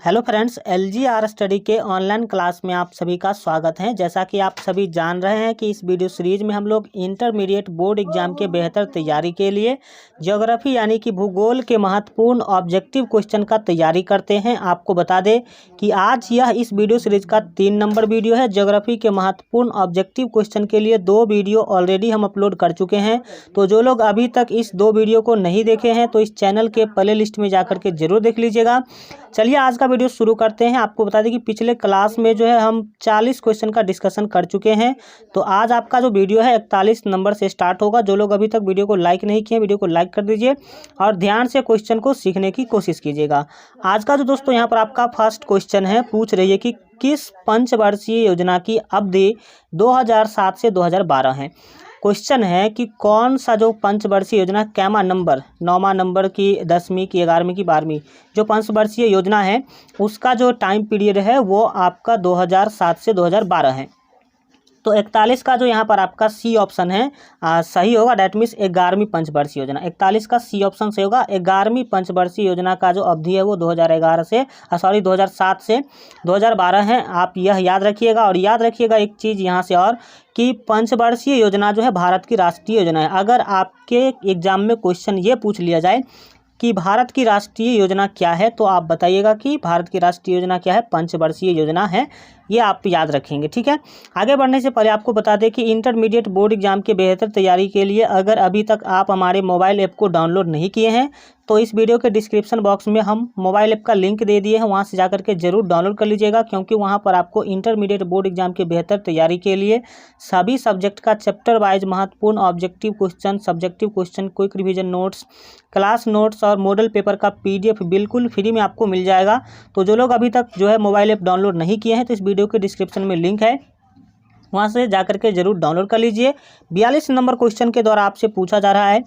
Hello friends, LGR study के online class में आप सभी का स्वागत है। जैसा कि आप सभी जान रहे हैं कि इस वीडियो सीरीज में हम लोग इंटरमीडिएट बोर्ड एग्जाम के बेहतर तैयारी के लिए ज्योग्राफी यानी कि भूगोल के महत्वपूर्ण ऑब्जेक्टिव क्वेश्चन का तैयारी करते हैं। आपको बता दें कि आज यह इस वीडियो सीरीज का 3 नंबर वीडियो है। ज्योग्राफी के महत्वपूर्ण ऑब्जेक्टिव क्वेश्चन के लिए 2 वीडियो ऑलरेडी हम अपलोड कर चुके हैं। तो जो लोग अभी तक इस 2 वीडियो को नहीं देखे हैं तो इस चैनल के प्ले लिस्ट में जाकर के जरूर देख लीजिएगा। चलिए आज का वीडियो शुरू करते हैं। आपको बता दें कि पिछले क्लास में जो है हम 40 क्वेश्चन का डिस्कशन कर चुके हैं। तो आज आपका जो वीडियो है 41 नंबर से स्टार्ट होगा। जो लोग अभी तक वीडियो को लाइक नहीं किए वीडियो को लाइक कर दीजिए और ध्यान से क्वेश्चन को सीखने की कोशिश कीजिएगा। आज का जो दोस्तों यहाँ पर आपका फर्स्ट क्वेश्चन है, पूछ रही है कि किस पंचवर्षीय योजना की अवधि 2007 से 2012 है। क्वेश्चन है कि कौन सा जो पंचवर्षीय योजना कैमा नंबर 9वां नंबर की 10वीं की 11वीं की 12वीं जो पंचवर्षीय योजना है उसका जो टाइम पीरियड है वो आपका 2007 से 2012 है। तो 41 का जो यहाँ पर आपका सी ऑप्शन है सही होगा। डैट मीन्स 11वीं पंचवर्षीय योजना। 41 का सी ऑप्शन सही होगा। 11वीं पंचवर्षीय योजना का जो अवधि है वो 2007 से 2012 है। आप यह याद रखिएगा। और याद रखिएगा एक चीज़ यहाँ से और कि पंचवर्षीय योजना जो है भारत की राष्ट्रीय योजना है। अगर आपके एग्जाम में क्वेश्चन ये पूछ लिया जाए कि भारत की राष्ट्रीय योजना क्या है तो आप बताइएगा कि भारत की राष्ट्रीय योजना क्या है, पंचवर्षीय योजना है। ये आप याद रखेंगे, ठीक है। आगे बढ़ने से पहले आपको बता दें कि इंटरमीडिएट बोर्ड एग्जाम के बेहतर तैयारी के लिए अगर अभी तक आप हमारे मोबाइल ऐप को डाउनलोड नहीं किए हैं तो इस वीडियो के डिस्क्रिप्शन बॉक्स में हम मोबाइल ऐप का लिंक दे दिए हैं, वहां से जाकर के जरूर डाउनलोड कर लीजिएगा। क्योंकि वहां पर आपको इंटरमीडिएट बोर्ड एग्जाम के बेहतर तैयारी के लिए सभी सब्जेक्ट का चैप्टर वाइज महत्वपूर्ण objective question, subjective question, quick revision notes, class notes और मॉडल पेपर का PDF बिल्कुल फ्री में आपको मिल जाएगा। तो जो लोग अभी तक जो है मोबाइल ऐप डाउनलोड नहीं किए हैं तो इस वीडियो के डिस्क्रिप्शन में लिंक है, वहां से जाकर के जरूर डाउनलोड कर लीजिए। 42 नंबर क्वेश्चन के द्वारा आपसे पूछा जा रहा है,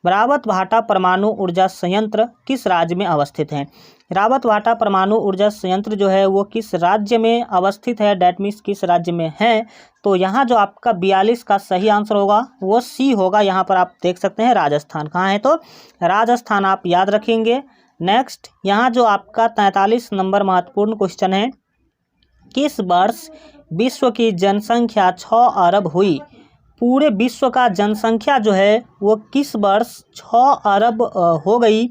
रावत भाटा परमाणु ऊर्जा संयंत्र किस राज्य में अवस्थित है। रावत भाटा परमाणु ऊर्जा संयंत्र जो है वो किस राज्य में अवस्थित है, डैट मीन्स किस राज्य में है। तो यहाँ जो आपका 42 का सही आंसर होगा वो सी होगा। यहाँ पर आप देख सकते हैं राजस्थान। कहाँ है तो राजस्थान, आप याद रखेंगे। नेक्स्ट यहाँ जो आपका 43 नंबर महत्वपूर्ण क्वेश्चन है, किस वर्ष विश्व की जनसंख्या 6 अरब हुई। पूरे विश्व का जनसंख्या जो है वो किस वर्ष 6 अरब हो गई,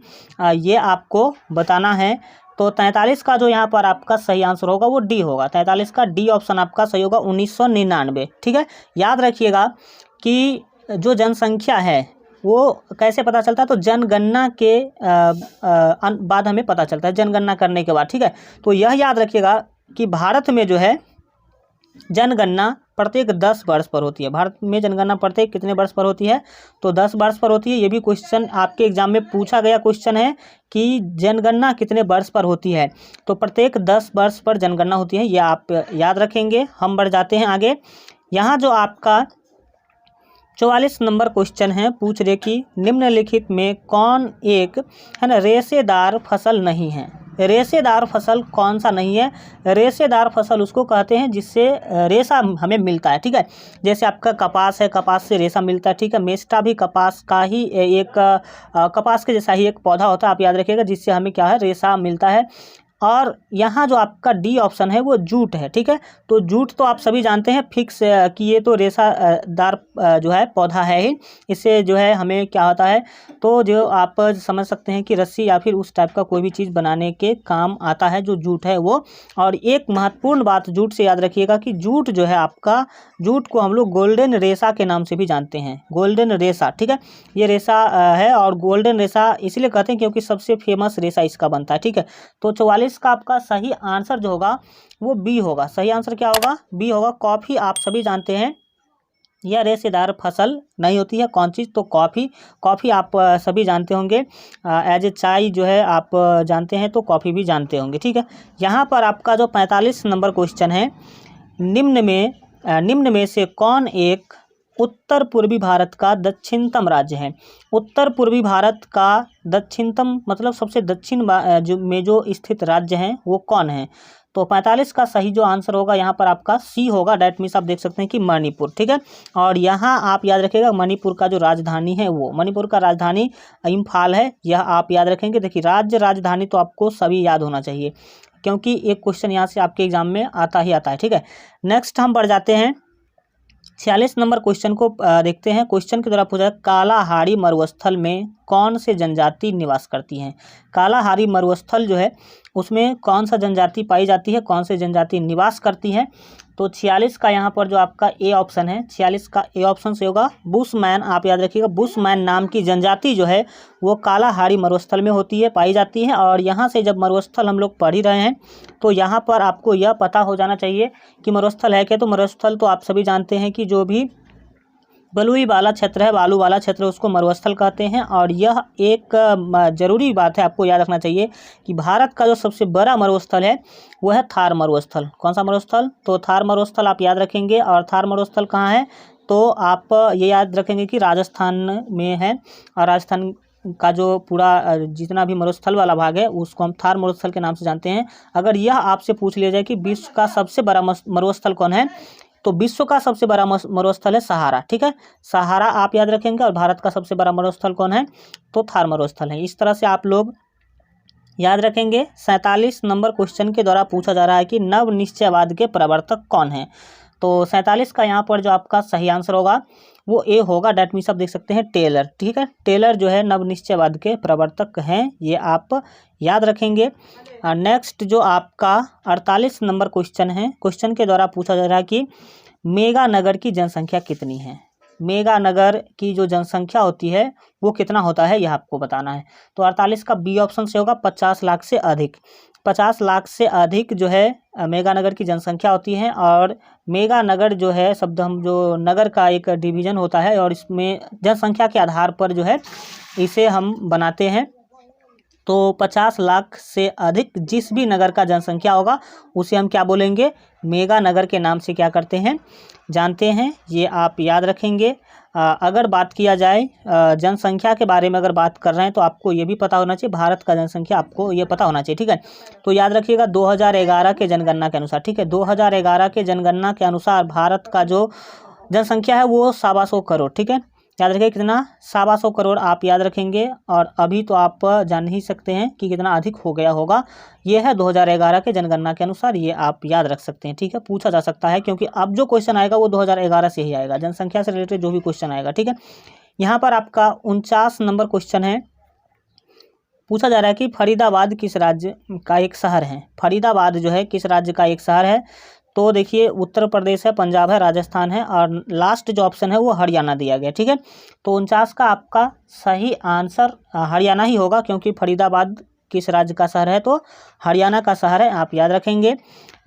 ये आपको बताना है। तो 43 का जो यहाँ पर आपका सही आंसर होगा वो डी होगा। 43 का डी ऑप्शन आपका सही होगा, 1999, ठीक है। याद रखिएगा कि जो जनसंख्या है वो कैसे पता चलता है तो जनगणना के बाद हमें पता चलता है, जनगणना करने के बाद, ठीक है। तो यह याद रखिएगा कि भारत में जो है जनगणना प्रत्येक 10 वर्ष पर होती है। भारत में जनगणना प्रत्येक कितने वर्ष पर होती है तो 10 वर्ष पर होती है। ये भी क्वेश्चन आपके एग्जाम में पूछा गया क्वेश्चन है कि जनगणना कितने वर्ष पर होती है। तो प्रत्येक 10 वर्ष पर जनगणना होती है, ये आप याद रखेंगे। हम बढ़ जाते हैं आगे। यहाँ जो आपका 44 नंबर क्वेश्चन है, पूछ रहे कि निम्नलिखित में कौन एक है ना रेशेदार फसल नहीं है। रेशेदार फसल कौन सा नहीं है। रेशेदार फसल उसको कहते हैं जिससे रेशा हमें मिलता है, ठीक है। जैसे आपका कपास है, कपास से रेशा मिलता है, ठीक है। मेस्टा भी कपास का ही एक कपास के जैसा ही एक पौधा होता है, आप याद रखिएगा, जिससे हमें क्या है रेशा मिलता है। और यहाँ जो आपका डी ऑप्शन है वो जूट है, ठीक है। तो जूट तो आप सभी जानते हैं फिक्स कि ये तो रेशादार जो है पौधा है ही। इससे जो है हमें क्या होता है तो जो आप समझ सकते हैं कि रस्सी या फिर उस टाइप का कोई भी चीज़ बनाने के काम आता है जो जूट है वो। और एक महत्वपूर्ण बात जूट से याद रखिएगा कि जूट जो है आपका, जूट को हम लोग गोल्डन रेशा के नाम से भी जानते हैं, गोल्डन रेशा, ठीक है। ये रेशा है और गोल्डन रेशा इसलिए कहते हैं क्योंकि सबसे फेमस रेशा इसका बनता है, ठीक है। तो 44 का आपका सही आंसर जो होगा वो बी होगा। सही आंसर क्या होगा, बी होगा। कॉफ़ी आप सभी जानते हैं यह रेशेदार फसल नहीं होती है। कौन चीज़ तो कॉफ़ी। कॉफ़ी आप सभी जानते होंगे एज ए चाय जो है आप जानते हैं, तो कॉफ़ी भी जानते होंगे, ठीक है। यहाँ पर आपका जो 45 नंबर क्वेश्चन है, निम्न में से कौन एक उत्तर पूर्वी भारत का दक्षिणतम राज्य है। उत्तर पूर्वी भारत का दक्षिणतम मतलब सबसे दक्षिण में जो स्थित राज्य हैं वो कौन है। तो 45 का सही जो आंसर होगा यहाँ पर आपका सी होगा। डैट मीन्स आप देख सकते हैं कि मणिपुर, ठीक है। और यहाँ आप याद रखिएगा मणिपुर का जो राजधानी है वो, मणिपुर का राजधानी इम्फाल है, यह आप याद रखेंगे। देखिए राज्य राजधानी तो आपको सभी याद होना चाहिए। क्योंकि एक क्वेश्चन यहाँ से आपके एग्जाम में आता ही आता है। ठीक है, नेक्स्ट हम बढ़ जाते हैं 46 नंबर क्वेश्चन को देखते हैं। क्वेश्चन के द्वारा पूछा है कालाहारी मरुस्थल में कौन से जनजाति निवास करती हैं। कालाहारी मरुस्थल जो है उसमें कौन सा जनजाति पाई जाती है, कौन से जनजाति निवास करती है। तो 46 का यहाँ पर जो आपका ए ऑप्शन है, 46 का ए ऑप्शन से होगा बुशमैन। आप याद रखिएगा, बुशमैन नाम की जनजाति जो है वो कालाहारी मरुस्थल में होती है, पाई जाती है। और यहाँ से जब मरुस्थल हम लोग पढ़ ही रहे हैं तो यहाँ पर आपको यह पता हो जाना चाहिए कि मरुस्थल है क्या। तो मरुस्थल तो आप सभी जानते हैं कि जो भी बलुई वाला क्षेत्र है, बालू वाला क्षेत्र, उसको मरुस्थल कहते हैं। और यह एक ज़रूरी बात है, आपको याद रखना चाहिए कि भारत का जो सबसे बड़ा मरुस्थल है वह है थार मरुस्थल। कौन सा मरुस्थल? तो थार मरुस्थल आप याद रखेंगे। और थार मरुस्थल कहाँ है? तो आप ये याद रखेंगे कि राजस्थान में है। और राजस्थान का जो पूरा जितना भी मरुस्थल वाला भाग है उसको हम थार मरुस्थल के नाम से जानते हैं। अगर यह आपसे पूछ लिया जाए कि विश्व का सबसे बड़ा मरुस्थल कौन है, तो विश्व का सबसे बड़ा मरुस्थल है सहारा। ठीक है, सहारा आप याद रखेंगे। और भारत का सबसे बड़ा मरुस्थल कौन है? तो थार मरुस्थल है। इस तरह से आप लोग याद रखेंगे। 47 नंबर क्वेश्चन के द्वारा पूछा जा रहा है कि नव निश्चयवाद के प्रवर्तक कौन है। तो 47 का यहाँ पर जो आपका सही आंसर होगा वो ए होगा। डैट मीन्स आप देख सकते हैं टेलर। ठीक है, टेलर जो है नव निश्चयवाद के प्रवर्तक हैं, ये आप याद रखेंगे। नेक्स्ट जो आपका 48 नंबर क्वेश्चन है, क्वेश्चन के द्वारा पूछा जा रहा है कि मेगानगर की जनसंख्या कितनी है। मेगानगर की जो जनसंख्या होती है वो कितना होता है, यह आपको बताना है। तो 48 का बी ऑप्शन से होगा 50 लाख से अधिक। 50 लाख से अधिक जो है मेगानगर की जनसंख्या होती है। और मेगानगर जो है शब्द हम जो नगर का एक डिवीज़न होता है और इसमें जनसंख्या के आधार पर जो है इसे हम बनाते हैं। तो 50 लाख से अधिक जिस भी नगर का जनसंख्या होगा उसे हम क्या बोलेंगे? मेगा नगर के नाम से क्या करते हैं, जानते हैं। ये आप याद रखेंगे। अगर बात किया जाए जनसंख्या के बारे में, अगर बात कर रहे हैं तो आपको ये भी पता होना चाहिए, भारत का जनसंख्या आपको ये पता होना चाहिए। ठीक है, तो याद रखिएगा 2011 के जनगणना के अनुसार, ठीक है, 2011 के जनगणना के अनुसार भारत का जो जनसंख्या है वो 125 करोड़। ठीक है, याद रखिए कितना? 125 करोड़ आप याद रखेंगे। और अभी तो आप जान ही सकते हैं कि कितना अधिक हो गया होगा। ये है 2011 के जनगणना के अनुसार, ये आप याद रख सकते हैं। ठीक है, पूछा जा सकता है क्योंकि अब जो क्वेश्चन आएगा वो 2011 से ही आएगा, जनसंख्या से रिलेटेड जो भी क्वेश्चन आएगा। ठीक है, यहाँ पर आपका 49 नंबर क्वेश्चन है। पूछा जा रहा है कि फरीदाबाद किस राज्य का एक शहर है। फरीदाबाद जो है किस राज्य का एक शहर है। तो देखिए उत्तर प्रदेश है, पंजाब है, राजस्थान है और लास्ट जो ऑप्शन है वो हरियाणा दिया गया। ठीक है, तो 49 का आपका सही आंसर हरियाणा ही होगा क्योंकि फरीदाबाद किस राज्य का शहर है, तो हरियाणा का शहर है, आप याद रखेंगे।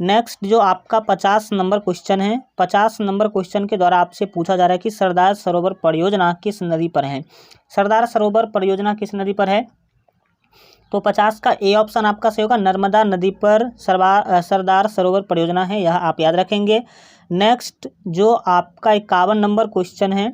नेक्स्ट जो आपका 50 नंबर क्वेश्चन है, 50 नंबर क्वेश्चन के द्वारा आपसे पूछा जा रहा है कि सरदार सरोवर परियोजना किस नदी पर है। सरदार सरोवर परियोजना किस नदी पर है? तो 50 का ए ऑप्शन आपका सही होगा, नर्मदा नदी पर सरदार सरोवर परियोजना है, यह आप याद रखेंगे। नेक्स्ट जो आपका 51 नंबर क्वेश्चन है,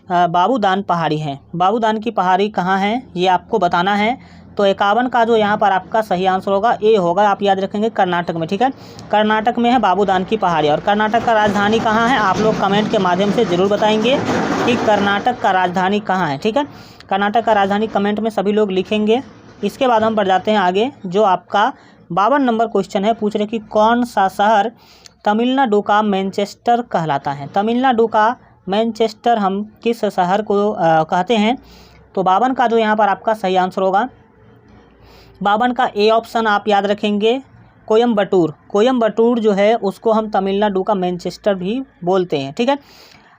बाबूदान पहाड़ी है। बाबूदान की पहाड़ी कहाँ है ये आपको बताना है। तो 51 का जो यहाँ पर आपका सही आंसर होगा ए होगा, आप याद रखेंगे कर्नाटक में। ठीक है, कर्नाटक में है बाबूदान की पहाड़ी। और कर्नाटक का राजधानी कहाँ है, आप लोग कमेंट के माध्यम से ज़रूर बताएंगे कि कर्नाटक का राजधानी कहाँ है। ठीक है, कर्नाटक का राजधानी कमेंट में सभी लोग लिखेंगे। इसके बाद हम बढ़ जाते हैं आगे। जो आपका 52 नंबर क्वेश्चन है, पूछ रहे कि कौन सा शहर तमिलनाडु का मैनचेस्टर कहलाता है। तमिलनाडु का मैनचेस्टर हम किस शहर को कहते हैं। तो 52 का जो यहाँ पर आपका सही आंसर होगा, 52 का ए ऑप्शन आप याद रखेंगे, कोयम्बटूर। कोयम्बटूर जो है उसको हम तमिलनाडु का मैनचेस्टर भी बोलते हैं। ठीक है,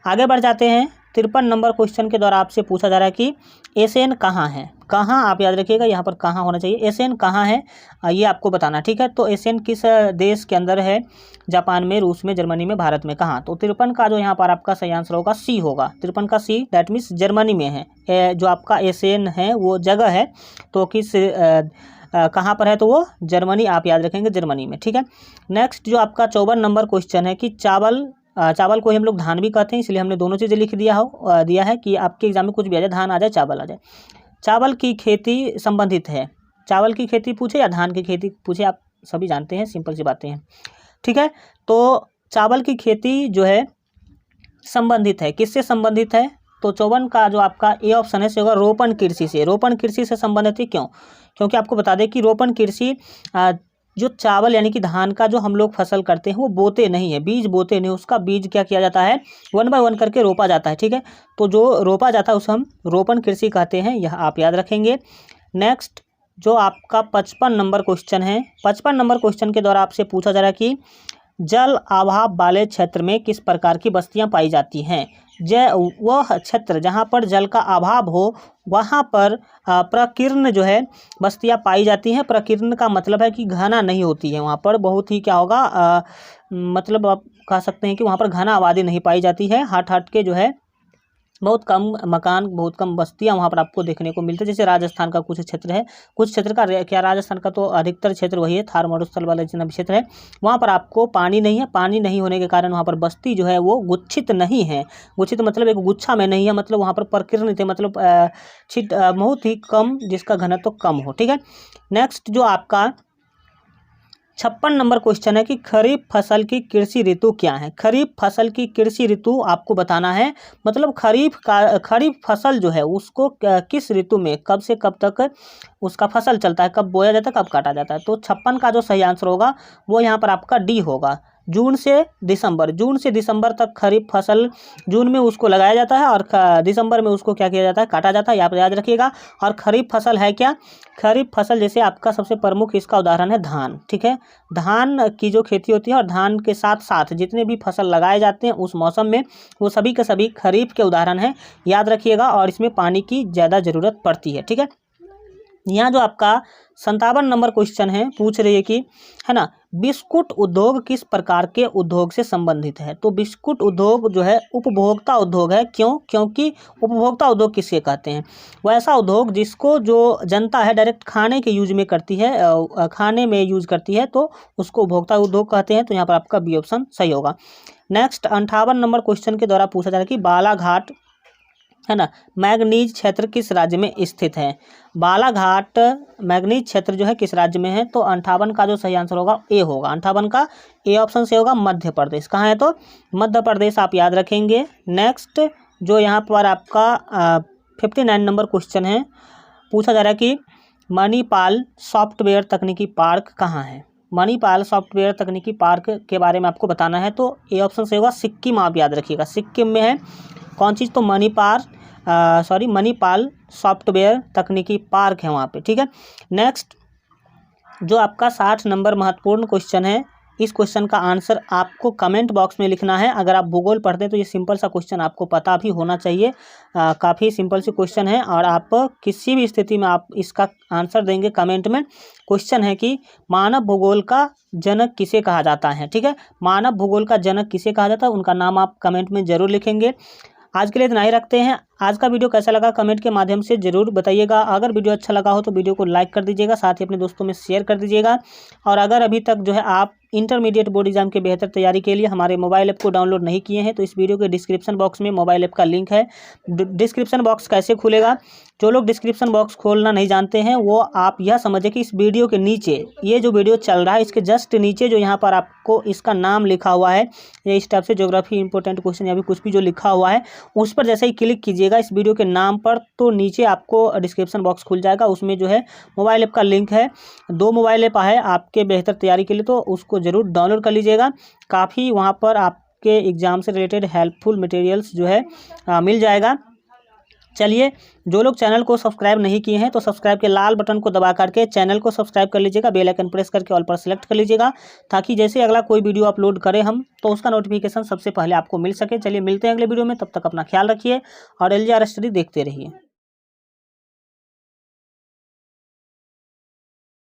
आगे बढ़ जाते हैं। 53 नंबर क्वेश्चन के द्वारा आपसे पूछा जा रहा है कि एशियन कहाँ है। कहाँ आप याद रखिएगा, यहाँ पर कहाँ होना चाहिए, एशियन कहाँ है ये आपको बताना। ठीक है, तो एशियन किस देश के अंदर है, जापान में, रूस में, जर्मनी में, भारत में, कहाँ। तो 53 का जो यहाँ पर आपका सही आंसर होगा सी होगा। 53 का सी, डैट मीन्स जर्मनी में है। जो आपका एशियन है वो जगह है, तो किस कहाँ पर है, तो वो जर्मनी, आप याद रखेंगे जर्मनी में। ठीक है, नेक्स्ट जो आपका 54 नंबर क्वेश्चन है कि चावल को हम लोग धान भी कहते हैं, इसलिए हमने दोनों चीज़ें लिख दिया है कि आपके एग्जाम में कुछ भी आ जाए, धान आ जाए, चावल आ जाए। चावल की खेती संबंधित है, चावल की खेती पूछे या धान की खेती पूछे, आप सभी जानते हैं, सिंपल सी बातें हैं। ठीक है, तो चावल की खेती जो है संबंधित है, किससे संबंधित है। तो 54 का जो आपका ए ऑप्शन है से होगा रोपण कृषि से। रोपण कृषि से संबंधित है, क्यों? क्योंकि आपको बता दें कि रोपण कृषि जो चावल यानी कि धान का जो हम लोग फसल करते हैं वो बोते नहीं है, बीज बोते नहीं, उसका बीज क्या किया जाता है 1 बाय 1 करके रोपा जाता है। ठीक है, तो जो रोपा जाता है उसे हम रोपण कृषि कहते हैं, यह आप याद रखेंगे। नेक्स्ट जो आपका 55 नंबर क्वेश्चन है, 55 नंबर क्वेश्चन के द्वारा आपसे पूछा जा रहा है कि जल अभाव वाले क्षेत्र में किस प्रकार की बस्तियां पाई जाती हैं। वह क्षेत्र जहां पर जल का अभाव हो वहां पर प्रकीर्ण जो है बस्तियां पाई जाती हैं। प्रकीर्ण का मतलब है कि घना नहीं होती है, वहां पर बहुत ही क्या होगा मतलब आप कह सकते हैं कि वहां पर घना आबादी नहीं पाई जाती है। हट हट के जो है बहुत कम मकान, बहुत कम बस्तियां वहाँ पर आपको देखने को मिलती है। जैसे राजस्थान का कुछ क्षेत्र है, कुछ क्षेत्र का क्या राजस्थान का तो अधिकतर क्षेत्र वही है, थार मरुस्थल वाला जितना भी क्षेत्र है वहाँ पर आपको पानी नहीं है। पानी नहीं होने के कारण वहाँ पर बस्ती जो है वो गुच्छित नहीं है। गुच्छित मतलब एक गुच्छा में नहीं है, मतलब वहाँ पर प्रकीर्ण थे, मतलब बहुत ही कम, जिसका घनत्व कम हो। ठीक है, नेक्स्ट जो आपका 56 नंबर क्वेश्चन है कि खरीफ फसल की कृषि ऋतु क्या है। खरीफ फसल की कृषि ऋतु आपको बताना है, मतलब खरीफ फसल जो है उसको किस ऋतु में कब से कब तक उसका फसल चलता है, कब बोया जाता है, कब काटा जाता है। तो 56 का जो सही आंसर होगा वो यहाँ पर आपका डी होगा, जून से दिसंबर तक खरीफ फसल, जून में उसको लगाया जाता है और दिसंबर में उसको क्या किया जाता है, काटा जाता है, आप याद रखिएगा। और खरीफ फसल है क्या, खरीफ फसल जैसे आपका सबसे प्रमुख इसका उदाहरण है धान। ठीक है, धान की जो खेती होती है और धान के साथ साथ जितने भी फसल लगाए जाते हैं उस मौसम में, वो सभी के सभी खरीफ के उदाहरण हैं, याद रखिएगा। और इसमें पानी की ज़्यादा ज़रूरत पड़ती है। ठीक है, यहाँ जो आपका 57 नंबर क्वेश्चन है पूछ रही है कि है ना, बिस्कुट उद्योग किस प्रकार के उद्योग से संबंधित है। तो बिस्कुट उद्योग जो है उपभोक्ता उद्योग है। क्यों? क्योंकि उपभोक्ता उद्योग किसे कहते हैं, वैसा उद्योग जिसको जो जनता है डायरेक्ट खाने के यूज में करती है, खाने में यूज करती है, तो उसको उपभोक्ता उद्योग कहते हैं। तो यहाँ पर आपका बी ऑप्शन सही होगा। नेक्स्ट 58 नंबर क्वेश्चन के द्वारा पूछा जा रहा है कि बालाघाट है ना मैग्नीज क्षेत्र किस राज्य में स्थित है। बालाघाट मैग्नीज क्षेत्र जो है किस राज्य में है। तो 58 का जो सही आंसर होगा ए होगा, 58 का ए ऑप्शन से होगा। मध्य प्रदेश कहाँ है, तो मध्य प्रदेश आप याद रखेंगे। नेक्स्ट जो यहाँ पर आपका 59 नंबर क्वेश्चन है, पूछा जा रहा है कि मणिपाल सॉफ्टवेयर तकनीकी पार्क कहाँ है। मणिपाल सॉफ्टवेयर तकनीकी पार्क के बारे में आपको बताना है, तो ए ऑप्शन से होगा सिक्किम, आप याद रखिएगा। सिक्किम में है कौन चीज़, तो मणिपाल सॉफ्टवेयर तकनीकी पार्क है वहाँ पे। ठीक है, नेक्स्ट जो आपका 60 नंबर महत्वपूर्ण क्वेश्चन है, इस क्वेश्चन का आंसर आपको कमेंट बॉक्स में लिखना है। अगर आप भूगोल पढ़ते हैं तो ये सिंपल सा क्वेश्चन आपको पता भी होना चाहिए, काफ़ी सिंपल सी क्वेश्चन है और आप किसी भी स्थिति में आप इसका आंसर देंगे कमेंट में। क्वेश्चन है कि मानव भूगोल का जनक किसे कहा जाता है। ठीक है, मानव भूगोल का जनक किसे कहा जाता है, उनका नाम आप कमेंट में जरूर लिखेंगे। आज के लिए इतना ही रखते हैं। आज का वीडियो कैसा लगा कमेंट के माध्यम से ज़रूर बताइएगा। अगर वीडियो अच्छा लगा हो तो वीडियो को लाइक कर दीजिएगा, साथ ही अपने दोस्तों में शेयर कर दीजिएगा। और अगर अभी तक जो है आप इंटरमीडिएट बोर्ड एग्जाम के बेहतर तैयारी के लिए हमारे मोबाइल ऐप को डाउनलोड नहीं किए हैं तो इस वीडियो के डिस्क्रिप्शन बॉक्स में मोबाइल ऐप का लिंक है। डिस्क्रिप्शन बॉक्स कैसे खुलेगा, जो लोग डिस्क्रिप्शन बॉक्स खोलना नहीं जानते हैं वो आप यह समझे कि इस वीडियो के नीचे, ये जो वीडियो चल रहा है इसके जस्ट नीचे जो यहाँ पर आपको इसका नाम लिखा हुआ है, ये इस टाइप से ज्योग्राफी इंपॉर्टेंट क्वेश्चन या भी कुछ भी जो लिखा हुआ है उस पर जैसे ही क्लिक कीजिएगा इस वीडियो के नाम पर, तो नीचे आपको डिस्क्रिप्शन बॉक्स खुल जाएगा। उसमें जो है मोबाइल ऐप का लिंक है। 2 मोबाइल ऐप है आपके बेहतर तैयारी के लिए, तो उसको ज़रूर डाउनलोड कर लीजिएगा। काफ़ी वहाँ पर आपके एग्ज़ाम से रिलेटेड हेल्पफुल मटेरियल्स जो है मिल जाएगा। चलिए, जो लोग चैनल को सब्सक्राइब नहीं किए हैं तो सब्सक्राइब के लाल बटन को दबा करके चैनल को सब्सक्राइब कर लीजिएगा, बेल आइकन प्रेस करके ऑल पर सेलेक्ट कर लीजिएगा, ताकि जैसे अगला कोई वीडियो अपलोड करें हम तो उसका नोटिफिकेशन सबसे पहले आपको मिल सके। चलिए मिलते हैं अगले वीडियो में, तब तक अपना ख्याल रखिए और LGR स्टडी देखते रहिए।